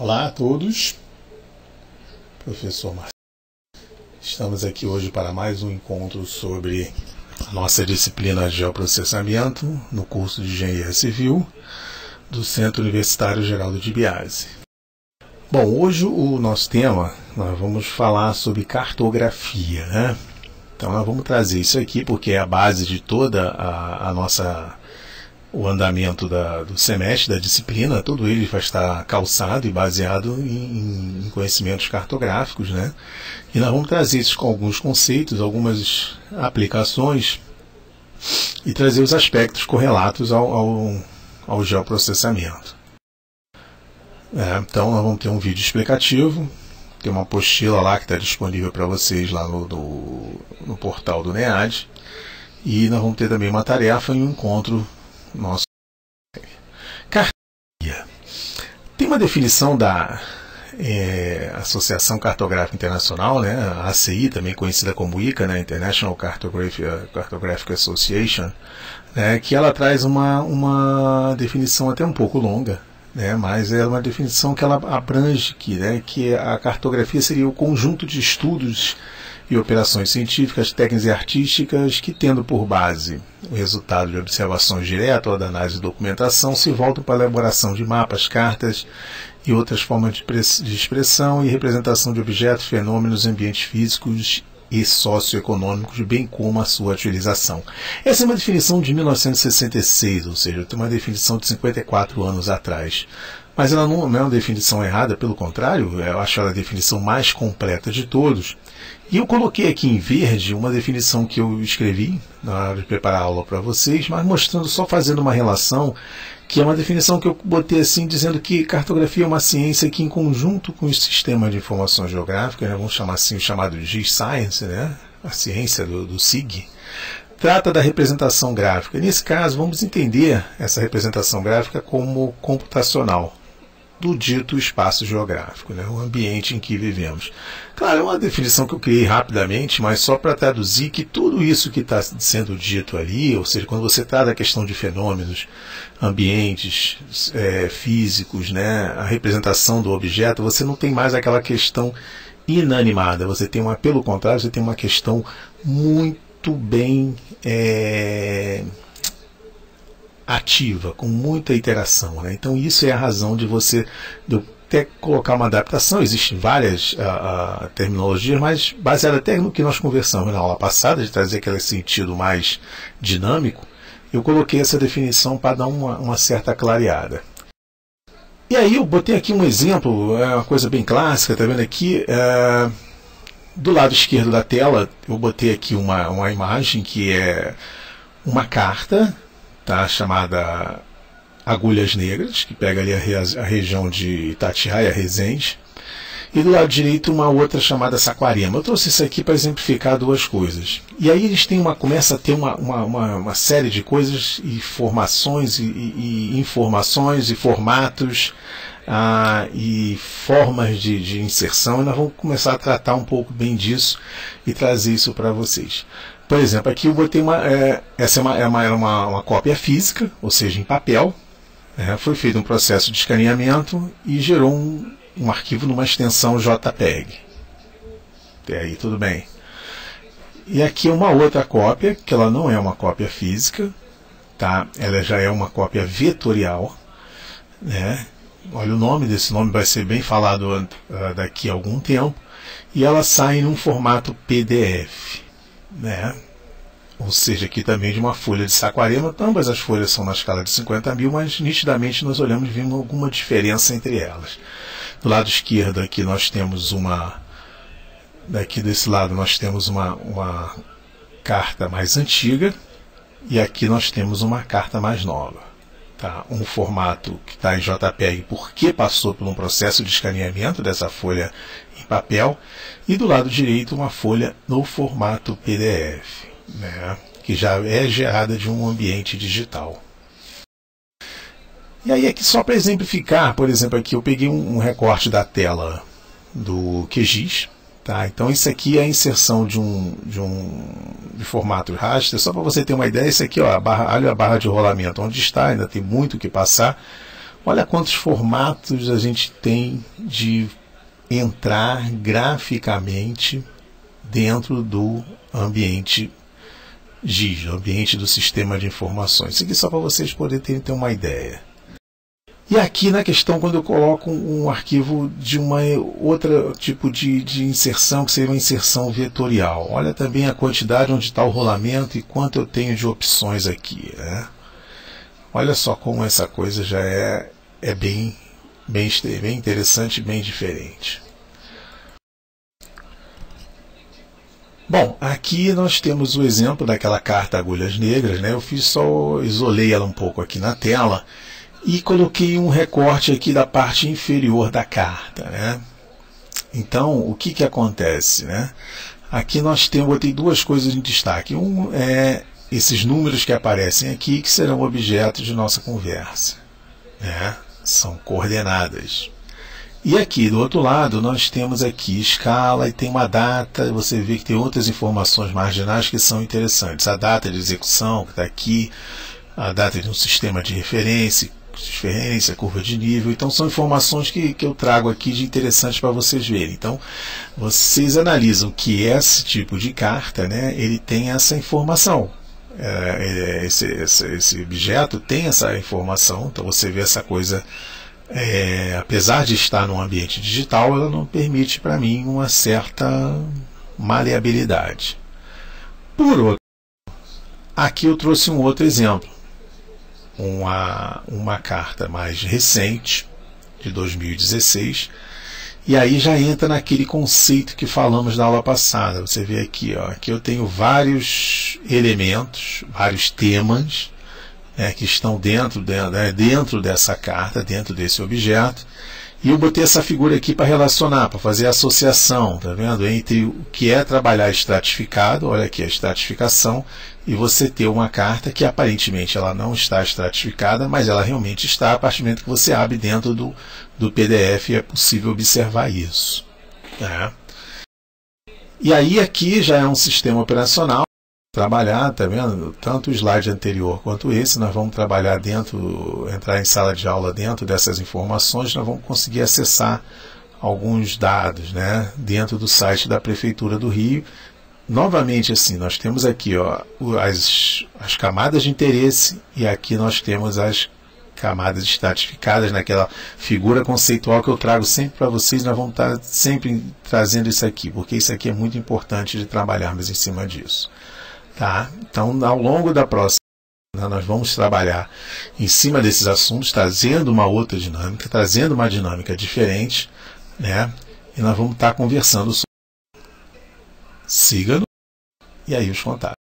Olá a todos, professor Marcelo. Estamos aqui hoje para mais um encontro sobre a nossa disciplina de geoprocessamento no curso de Engenharia Civil do Centro Universitário Geraldo de Biase. Bom, hoje o nosso tema, nós vamos falar sobre cartografia, né? Então nós vamos trazer isso aqui porque é a base de toda o andamento do semestre, da disciplina. Tudo ele vai estar calçado e baseado em conhecimentos cartográficos, né? E nós vamos trazer isso com alguns conceitos, algumas aplicações e trazer os aspectos correlatos ao geoprocessamento. Então nós vamos ter um vídeo explicativo, tem uma apostila lá que está disponível para vocês lá no portal do NEAD, e nós vamos ter também uma tarefa e um encontro nosso. Cartografia. Tem uma definição da Associação Cartográfica Internacional, né, a ACI, também conhecida como ICA, né, International Cartographic Association, né, que ela traz uma definição até um pouco longa, né, mas é uma definição que ela abrange que a cartografia seria o conjunto de estudos e operações científicas, técnicas e artísticas que, tendo por base o resultado de observações diretas ou da análise de documentação, se voltam para a elaboração de mapas, cartas e outras formas de expressão e representação de objetos, fenômenos, ambientes físicos e socioeconômicos, bem como a sua utilização. Essa é uma definição de 1966, ou seja, tem uma definição de 54 anos atrás. Mas ela não é uma definição errada, pelo contrário, eu acho ela a definição mais completa de todos. E eu coloquei aqui em verde uma definição que eu escrevi na hora de preparar a aula para vocês, mas mostrando, só fazendo uma relação, que é uma definição que eu botei assim, dizendo que cartografia é uma ciência que, em conjunto com o sistema de informação geográfica, né, vamos chamar assim o chamado G-Science, né, a ciência do SIG, trata da representação gráfica. Nesse caso, vamos entender essa representação gráfica como computacional do dito espaço geográfico, né, o ambiente em que vivemos. Claro, é uma definição que eu criei rapidamente, mas só para traduzir que tudo isso que está sendo dito ali, ou seja, quando você trata da questão de fenômenos, ambientes físicos, né, a representação do objeto, você não tem mais aquela questão inanimada, você tem pelo contrário, você tem uma questão muito bem ativa, com muita interação, né? Então isso é a razão de você até colocar uma adaptação. Existem várias terminologias, mas baseada até no que nós conversamos na aula passada, de trazer aquele sentido mais dinâmico, eu coloquei essa definição para dar uma certa clareada. E aí eu botei aqui um exemplo, uma coisa bem clássica, tá vendo aqui? Do lado esquerdo da tela, eu botei aqui uma imagem que é uma carta, tá, chamada Agulhas Negras, que pega ali a região de Itatiaia, Resende, e do lado direito uma outra chamada Saquarema. Eu trouxe isso aqui para exemplificar duas coisas. E aí eles começa a ter uma série de coisas, e informações e formatos e formas de inserção, e nós vamos começar a tratar um pouco bem disso e trazer isso para vocês. Por exemplo, aqui eu botei essa é uma cópia física, ou seja, em papel. Foi feito um processo de escaneamento e gerou um arquivo numa extensão JPEG. Até aí tudo bem. E aqui uma outra cópia, que ela não é uma cópia física, tá? Ela já é uma cópia vetorial, né? Olha, o nome desse nome vai ser bem falado daqui a algum tempo, e ela sai num formato PDF. Né? Ou seja, aqui também de uma folha de Saquarema. Ambas as folhas são na escala de 50.000, mas nitidamente nós olhamos e vimos alguma diferença entre elas. Do lado esquerdo aqui nós temos daqui desse lado nós temos uma carta mais antiga, e aqui nós temos uma carta mais nova, tá? Um formato que está em JPEG porque passou por um processo de escaneamento dessa folha em papel, e do lado direito uma folha no formato PDF, né, que já é gerada de um ambiente digital. E aí aqui só para exemplificar, por exemplo, aqui eu peguei um recorte da tela do QGIS, tá? Então isso aqui é a inserção de formato raster. Só para você ter uma ideia, isso aqui, ó, olha a barra de rolamento onde está, ainda tem muito o que passar. Olha quantos formatos a gente tem de entrar graficamente dentro do ambiente GIS, o ambiente do sistema de informações. Isso aqui só para vocês poderem ter uma ideia. E aqui na questão, quando eu coloco um arquivo de uma outra tipo de inserção, que seria uma inserção vetorial. Olha também a quantidade onde está o rolamento e quanto eu tenho de opções aqui, né? Olha só como essa coisa já é bem interessante, bem diferente. Bom, aqui nós temos o exemplo daquela carta Agulhas Negras, né? Eu isolei ela um pouco aqui na tela e coloquei um recorte aqui da parte inferior da carta, né? Então, o que acontece, né? Aqui botei duas coisas em destaque. Um é esses números que aparecem aqui, que serão objetos de nossa conversa, né? São coordenadas. E aqui do outro lado nós temos aqui escala e tem uma data. Você vê que tem outras informações marginais que são interessantes. A data de execução que está aqui, a data de um sistema de referência, curva de nível. Então são informações que eu trago aqui de interessantes para vocês verem. Então vocês analisam que esse tipo de carta, né, ele tem essa informação. Esse objeto tem essa informação. Então você vê essa coisa, apesar de estar num ambiente digital, ela não permite para mim uma certa maleabilidade. Por outro, aqui eu trouxe um outro exemplo. Uma carta mais recente, de 2016, e aí já entra naquele conceito que falamos na aula passada. Você vê aqui, ó, aqui eu tenho vários elementos, vários temas, né, que estão dentro dessa carta, dentro desse objeto, e eu botei essa figura aqui para relacionar, para fazer a associação, tá vendo? Entre o que é trabalhar estratificado, olha aqui a estratificação, e você ter uma carta que aparentemente ela não está estratificada, mas ela realmente está. A partir do momento que você abre dentro do PDF é possível observar isso, né? E aí aqui já é um sistema operacional. Trabalhar, tá vendo? Tanto o slide anterior quanto esse, nós vamos trabalhar entrar em sala de aula dentro dessas informações, nós vamos conseguir acessar alguns dados, né, dentro do site da Prefeitura do Rio. Novamente, assim, nós temos aqui, ó, as camadas de interesse, e aqui nós temos as camadas estratificadas naquela figura conceitual que eu trago sempre para vocês. Nós vamos estar sempre trazendo isso aqui, porque isso aqui é muito importante de trabalharmos em cima disso. Tá? Então, ao longo da próxima, nós vamos trabalhar em cima desses assuntos, trazendo uma outra dinâmica, trazendo uma dinâmica diferente, né? E nós vamos estar conversando sobre. Siga-nos e aí os contatos.